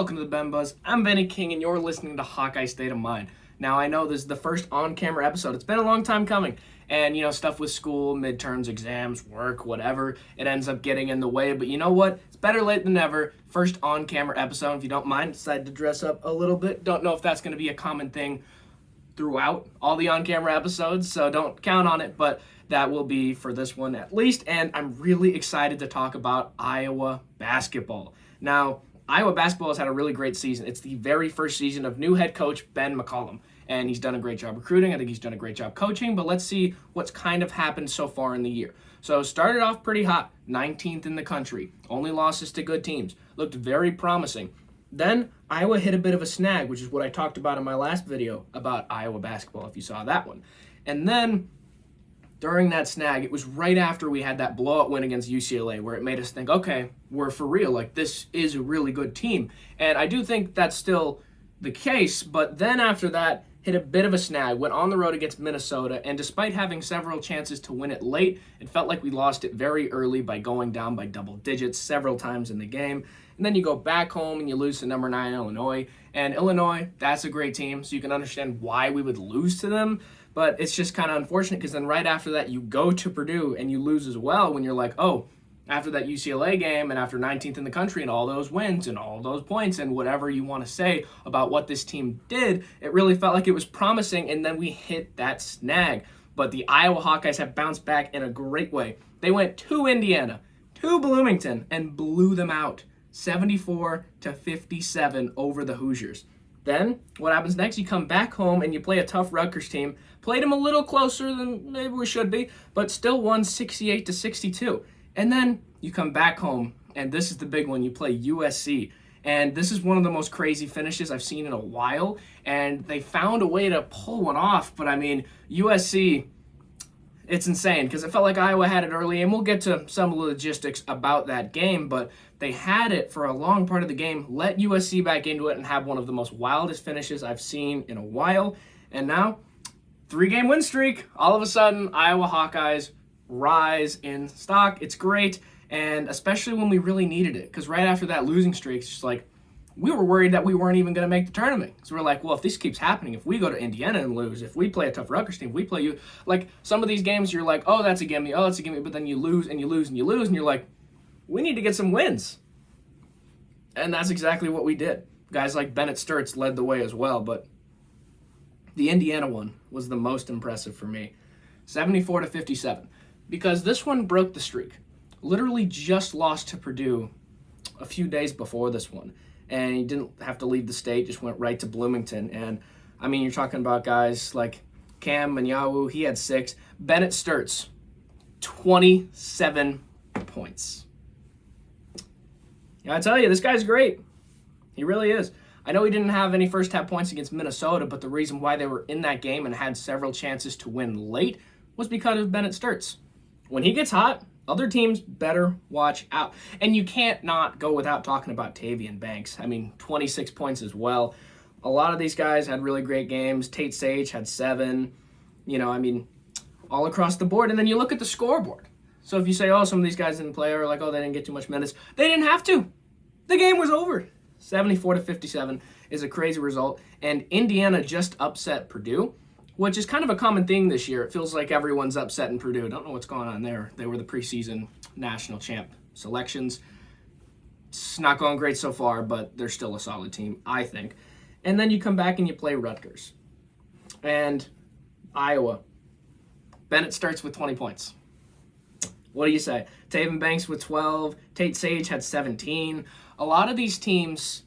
Welcome to the Ben Buzz. I'm Benny King, and you're listening to Hawkeye State of Mind. Now, I know this is the first on-camera episode. It's been a long time coming, and stuff with school, midterms, exams, work, whatever, it ends up getting in the way. But you know what? It's better late than never. First on-camera episode. If you don't mind, decided to dress up a little bit. Don't know if that's going to be a common thing throughout all the on-camera episodes, so don't count on it, but that will be for this one at least. And I'm really excited to talk about Iowa basketball. Now, Iowa basketball has had a really great season. It's the very first season of new head coach Ben McCollum, and he's done a great job recruiting. I think he's done a great job coaching, but let's see what's kind of happened so far in the year. So started off pretty hot, 19th in the country, only losses to good teams, looked very promising. Then Iowa hit a bit of a snag, which is what I talked about in my last video about Iowa basketball, if you saw that one. And then during that snag, it was right after we had that blowout win against UCLA where it made us think, okay, we're for real. Like, this is a really good team. And I do think that's still the case. But then after that, hit a bit of a snag, went on the road against Minnesota. And despite having several chances to win it late, it felt like we lost it very early by going down by double digits several times in the game. And then you go back home and you lose to number 9 Illinois. And Illinois, that's a great team. So you can understand why we would lose to them. But it's just kind of unfortunate because then right after that, you go to Purdue and you lose as well when you're like, oh, after that UCLA game and after 19th in the country and all those wins and all those points and whatever you want to say about what this team did, it really felt like it was promising, and then we hit that snag. But the Iowa Hawkeyes have bounced back in a great way. They went to Indiana, to Bloomington, and blew them out 74-57 over the Hoosiers. Then, what happens next? You come back home and you play a tough Rutgers team. Played them a little closer than maybe we should be, but still won 68-62. And then you come back home, and this is the big one. You play USC. And this is one of the most crazy finishes I've seen in a while. And they found a way to pull one off. But, I mean, USC, it's insane because it felt like Iowa had it early. And we'll get to some logistics about that game. But they had it for a long part of the game, let USC back into it, and have one of the most wildest finishes I've seen in a while. And now, 3-game win streak. All of a sudden, Iowa Hawkeyes rise in stock. It's great, and especially when we really needed it, because right after that losing streak, it's just like we were worried that we weren't even going to make the tournament. So we're like, well, if this keeps happening, if we go to Indiana and lose, if we play a tough Rutgers team, if we play you, like some of these games, you're like, oh, that's a gimme, oh, that's a gimme, but then you lose and you lose and you lose, and you're like, we need to get some wins. And that's exactly what we did. Guys like Bennett Sturts led the way as well, but the Indiana one was the most impressive for me, 74-57, because this one broke the streak. Literally just lost to Purdue a few days before this one, and he didn't have to leave the state, just went right to Bloomington. And I mean, you're talking about guys like Cam Manyawu, he had 6. Bennett Sturts, 27 points. I tell you, this guy's great. He really is. I know he didn't have any first half points against Minnesota, but the reason why they were in that game and had several chances to win late was because of Bennett Sturts. When he gets hot, other teams better watch out. And you can't not go without talking about Tavian Banks. I mean, 26 points as well. A lot of these guys had really great games. Tate Sage had 7. All across the board. And then you look at the scoreboard. So if you say, oh, some of these guys didn't play, or like, oh, they didn't get too much minutes, they didn't have to. The game was over. 74-57 is a crazy result. And Indiana just upset Purdue, which is kind of a common thing this year. It feels like everyone's upset in Purdue. Don't know what's going on there. They were the preseason national champ selections. It's not going great so far, but they're still a solid team, I think. And then you come back and you play Rutgers. And Iowa. Bennett starts with 20 points. What do you say? Tavian Banks with 12. Tate Sage had 17. A lot of these teams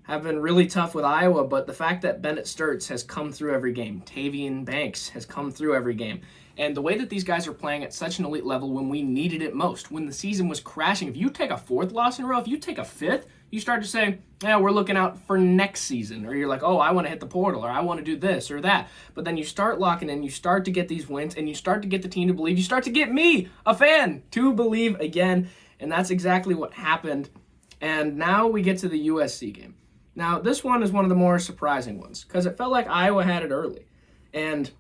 have been really tough with Iowa, but the fact that Bennett Sturts has come through every game, Tavian Banks has come through every game, and the way that these guys are playing at such an elite level when we needed it most, when the season was crashing, if you take a 4th loss in a row, if you take a 5th, you start to say, yeah, we're looking out for next season, or you're like, oh, I want to hit the portal, or I want to do this or that, but then you start locking in, you start to get these wins, and you start to get the team to believe, you start to get me, a fan, to believe again, and that's exactly what happened. And now we get to the USC game. Now, this one is one of the more surprising ones because it felt like Iowa had it early. And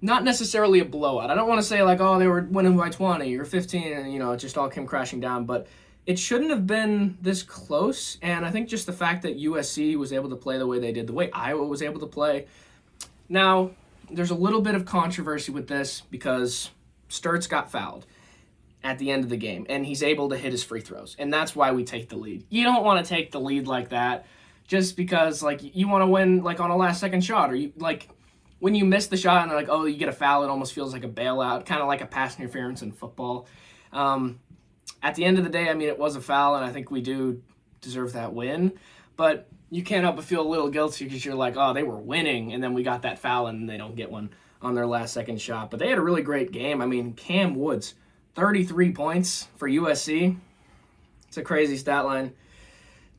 not necessarily a blowout. I don't want to say like, oh, they were winning by 20 or 15 and, it just all came crashing down. But it shouldn't have been this close, and I think just the fact that USC was able to play the way they did, the way Iowa was able to play. Now, there's a little bit of controversy with this because Sturtz got fouled at the end of the game, and he's able to hit his free throws, and that's why we take the lead. You don't want to take the lead like that just because, like, you want to win, like, on a last-second shot, or, you like, when you miss the shot and they're like, oh, you get a foul, it almost feels like a bailout, kind of like a pass interference in football. At the end of the day, I mean, it was a foul, and I think we do deserve that win. But you can't help but feel a little guilty because you're like, oh, they were winning, and then we got that foul, and they don't get one on their last-second shot. But they had a really great game. I mean, Cam Woods, 33 points for USC. It's a crazy stat line.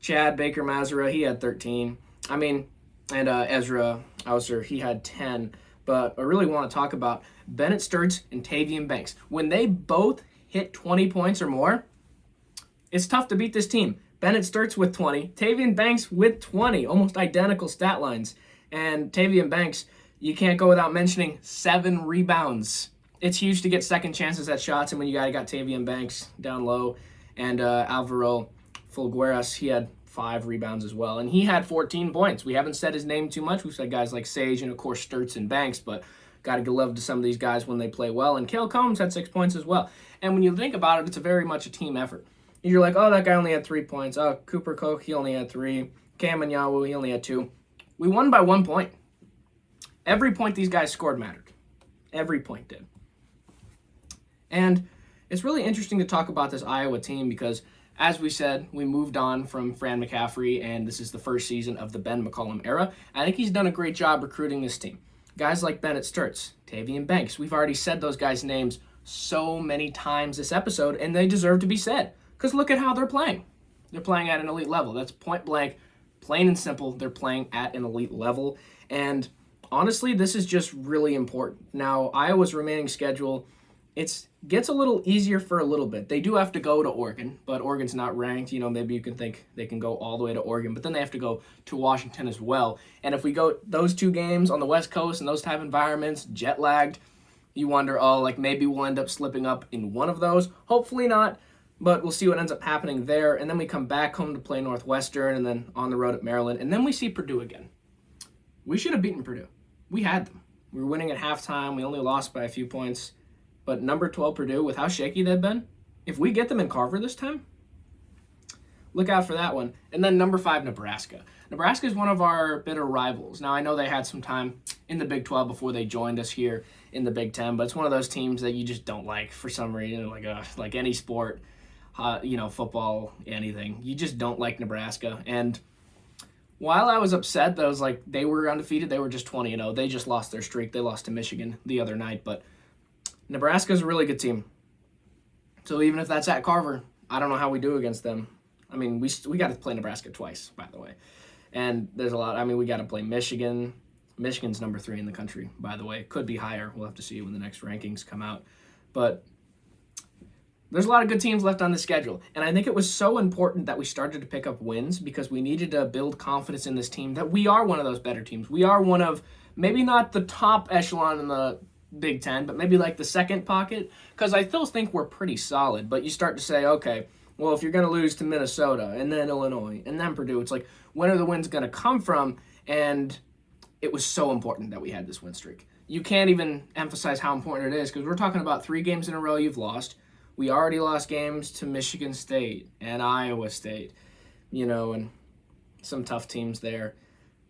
Chad Baker-Mazara, he had 13. I mean, and Ezra Auser, he had 10. But I really want to talk about Bennett Sturtz and Tavian Banks. When they both hit 20 points or more, it's tough to beat this team. Bennett Sturtz with 20, Tavian Banks with 20, almost identical stat lines. And Tavian Banks, you can't go without mentioning 7 rebounds. It's huge to get second chances at shots, and when you got Tavian Banks down low, and Alvaro Fulgueras, he had 5 rebounds as well, and he had 14 points. We haven't said his name too much. We've said guys like Sage and, of course, Sturtz and Banks, but got to give love to some of these guys when they play well. And Cale Combs had 6 points as well. And when you think about it, it's a very much a team effort. You're like, oh, that guy only had 3 points. Oh, Cooper Koch, he only had 3. Cam Anyawu, he only had 2. We won by 1 point. Every point these guys scored mattered. Every point did. And it's really interesting to talk about this Iowa team because, as we said, we moved on from Fran McCaffrey, and this is the first season of the Ben McCollum era. I think he's done a great job recruiting this team. Guys like Bennett Sturtz, Tavian Banks, we've already said those guys' names so many times this episode, and they deserve to be said. Because look at how they're playing. They're playing at an elite level. That's point blank, plain and simple. They're playing at an elite level. And honestly, this is just really important. Now, Iowa's remaining schedule, it gets a little easier for a little bit. They do have to go to Oregon, but Oregon's not ranked. You know, maybe you can think they can go all the way to Oregon, but then they have to go to Washington as well. And if we go those 2 games on the West Coast in those type of environments, jet lagged, you wonder, oh, like maybe we'll end up slipping up in one of those. Hopefully not, but we'll see what ends up happening there. And then we come back home to play Northwestern and then on the road at Maryland. And then we see Purdue again. We should have beaten Purdue. We had them. We were winning at halftime. We only lost by a few points. But number 12 Purdue, with how shaky they've been, if we get them in Carver this time, look out for that one. And then number 5, Nebraska. Nebraska is one of our bitter rivals. Now, I know they had some time in the Big 12 before they joined us here in the Big 10, but it's one of those teams that you just don't like for some reason, like any sport, football, anything. You just don't like Nebraska. And while I was upset that I was like, they were undefeated, they were just 20-0. They just lost their streak. They lost to Michigan the other night, but Nebraska's a really good team. So even if that's at Carver, I don't know how we do against them. I mean, we got to play Nebraska twice, by the way. And there's a lot. I mean, we got to play Michigan. Michigan's number 3 in the country, by the way. Could be higher. We'll have to see when the next rankings come out. But there's a lot of good teams left on the schedule. And I think it was so important that we started to pick up wins because we needed to build confidence in this team that we are one of those better teams. We are one of, maybe not the top echelon in the Big 10, but maybe like the second pocket, because I still think we're pretty solid. But you start to say, okay, well, if you're going to lose to Minnesota and then Illinois and then Purdue, it's like, when are the wins going to come from? And it was so important that we had this win streak. You can't even emphasize how important it is because we're talking about 3 games in a row you've lost. We already lost games to Michigan State and Iowa State, and some tough teams there.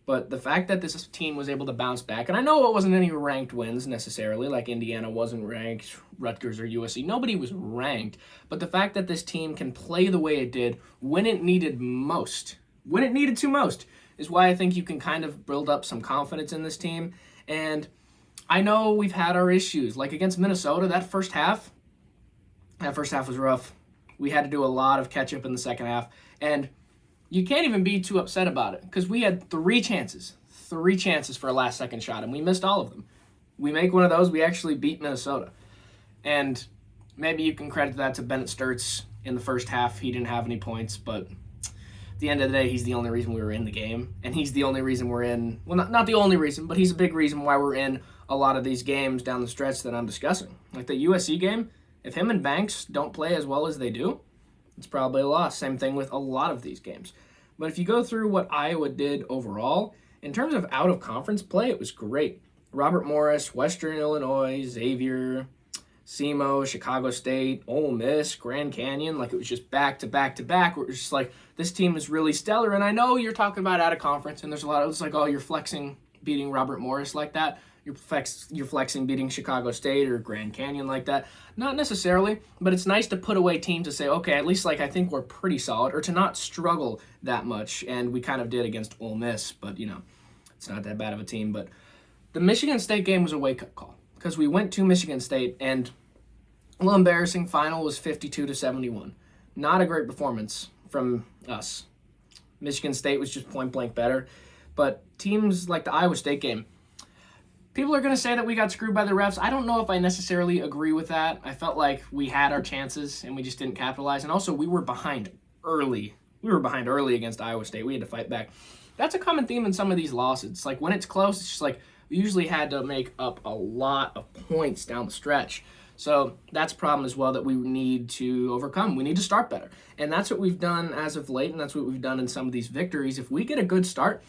But the fact that this team was able to bounce back, and I know it wasn't any ranked wins necessarily, like Indiana wasn't ranked, Rutgers or USC. Nobody was ranked. But the fact that this team can play the way it did when it needed to most, is why I think you can kind of build up some confidence in this team. And I know we've had our issues. Like against Minnesota, that first half was rough. We had to do a lot of catch-up in the second half. And you can't even be too upset about it because we had 3 chances for a last-second shot, and we missed all of them. We make one of those, we actually beat Minnesota. And maybe you can credit that to Bennett Sturtz in the first half. He didn't have any points, but at the end of the day, he's the only reason we were in the game, and he's the only reason we're in, well, not the only reason, but he's a big reason why we're in a lot of these games down the stretch that I'm discussing. Like the USC game, if him and Banks don't play as well as they do, it's probably a loss. Same thing with a lot of these games. But if you go through what Iowa did overall, in terms of out-of-conference play, it was great. Robert Morris, Western Illinois, Xavier, SEMO, Chicago State, Ole Miss, Grand Canyon, like it was just back to back to back. It was just like, this team is really stellar. And I know you're talking about out of conference, and there's a lot of, it's like, oh, you're flexing beating Robert Morris like that. You're flexing beating Chicago State or Grand Canyon like that. Not necessarily, but it's nice to put away teams to say, okay, at least like I think we're pretty solid, or to not struggle that much. And we kind of did against Ole Miss, but it's not that bad of a team. But the Michigan State game was a wake-up call because we went to Michigan State, and a little embarrassing. Final was 52-71. Not a great performance from us. Michigan State was just point-blank better. But teams like the Iowa State game, people are going to say that we got screwed by the refs. I don't know if I necessarily agree with that. I felt like we had our chances, and we just didn't capitalize. And also, we were behind early. We were behind early against Iowa State. We had to fight back. That's a common theme in some of these losses. It's like when it's close, it's just like we usually had to make up a lot of points down the stretch. So that's a problem as well that we need to overcome. We need to start better. And that's what we've done as of late, and that's what we've done in some of these victories. If we get a good start,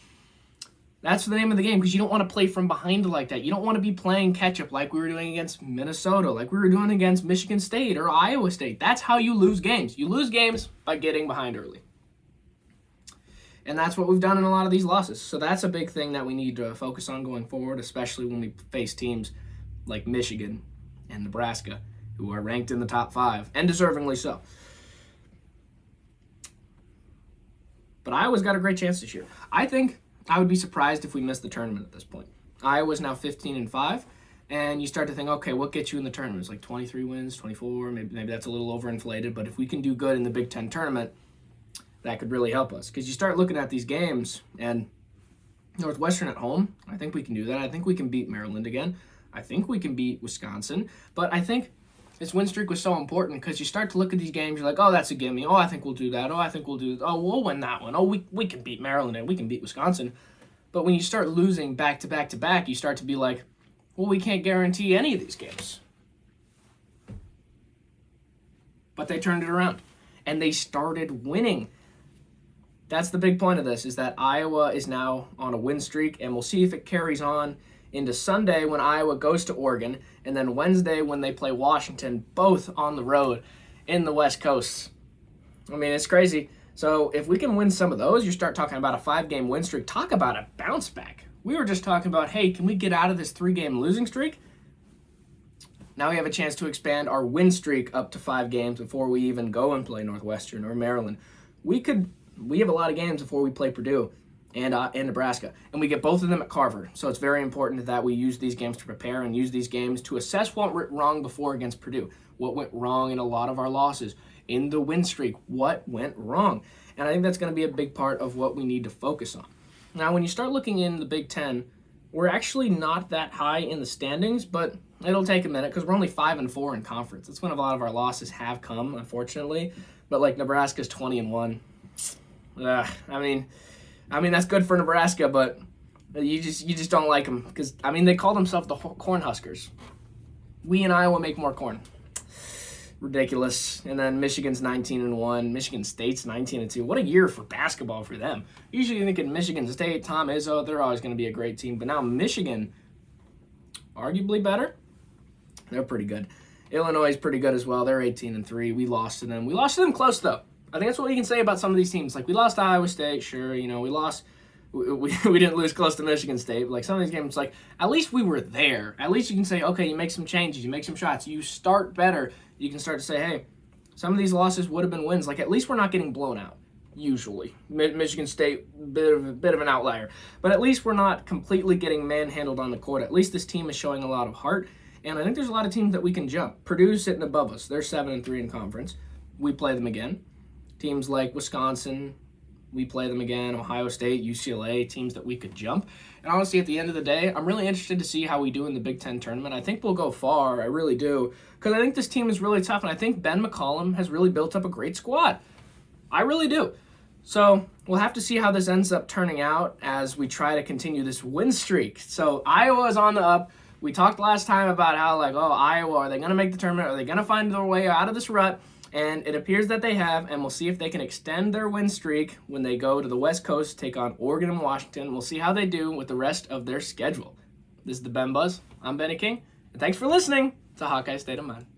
that's the name of the game, because you don't want to play from behind like that. You don't want to be playing catch-up like we were doing against Minnesota, like we were doing against Michigan State or Iowa State. That's how you lose games. You lose games by getting behind early. And that's what we've done in a lot of these losses. So that's a big thing that we need to focus on going forward, especially when we face teams like Michigan and Nebraska, who are ranked in the top 5, and deservingly so. But Iowa's got a great chance this year. I think I would be surprised if we missed the tournament at this point. Iowa's now 15-5, and you start to think, okay, what gets you in the tournament? It's like 23 wins, 24, maybe that's a little overinflated, but if we can do good in the Big Ten tournament, that could really help us. Because you start looking at these games, and Northwestern at home, I think we can do that. I think we can beat Maryland again. I think we can beat Wisconsin. But I think this win streak was so important because you start to look at these games, you're like, oh, that's a gimme. Oh, I think we'll do that. Oh, I think we'll do that. Oh, we'll win that one. Oh, we can beat Maryland and we can beat Wisconsin. But when you start losing back to back to back, you start to be like, well, we can't guarantee any of these games. But they turned it around, and they started winning. That's the big point of this, is that Iowa is now on a win streak, and we'll see if it carries on into Sunday when Iowa goes to Oregon, and then Wednesday when they play Washington, both on the road in the West Coast. I mean, it's crazy. So if we can win some of those, you start talking about a 5-game win streak. Talk about a bounce back. We were just talking about, hey, can we get out of this 3-game losing streak? Now we have a chance to expand our win streak up to 5 games before we even go and play Northwestern or Maryland. We have a lot of games before we play Purdue and Nebraska, and we get both of them at Carver. So it's very important that we use these games to prepare and use these games to assess what went wrong before against Purdue, what went wrong in a lot of our losses, in the win streak, what went wrong. And I think that's going to be a big part of what we need to focus on. Now, when you start looking in the Big Ten, we're actually not that high in the standings, but it'll take a minute because we're only 5-4 in conference. That's when a lot of our losses have come, unfortunately. But like Nebraska's 20-1. I mean that's good for Nebraska, but you just don't like them because they call themselves the Cornhuskers. We in Iowa make more corn. Ridiculous. And then Michigan's 19-1. Michigan State's 19-2. What a year for basketball for them. Usually you think in Michigan State, Tom Izzo, they're always going to be a great team, but now Michigan, arguably better. They're pretty good. Illinois is pretty good as well. They're 18-3. We lost to them. We lost to them close though. I think that's what we can say about some of these teams. Like, we lost to Iowa State, sure. We lost. We didn't lose close to Michigan State. But like, some of these games, like, at least we were there. At least you can say, okay, you make some changes, you make some shots, you start better. You can start to say, hey, some of these losses would have been wins. Like, at least we're not getting blown out, usually. Michigan State, bit of an outlier. But at least we're not completely getting manhandled on the court. At least this team is showing a lot of heart. And I think there's a lot of teams that we can jump. Purdue's sitting above us. They're 7-3 in conference. We play them again. Teams like Wisconsin, we play them again. Ohio State, UCLA, teams that we could jump. And honestly, at the end of the day, I'm really interested to see how we do in the Big Ten tournament. I think we'll go far. I really do. Because I think this team is really tough, and I think Ben McCollum has really built up a great squad. I really do. So we'll have to see how this ends up turning out as we try to continue this win streak. So Iowa is on the up. We talked last time about how, Iowa, are they going to make the tournament? Are they going to find their way out of this rut? And it appears that they have, and we'll see if they can extend their win streak when they go to the West Coast, take on Oregon and Washington. We'll see how they do with the rest of their schedule. This is the Ben Buzz. I'm Benny King, and thanks for listening to Hawkeye State of Mind.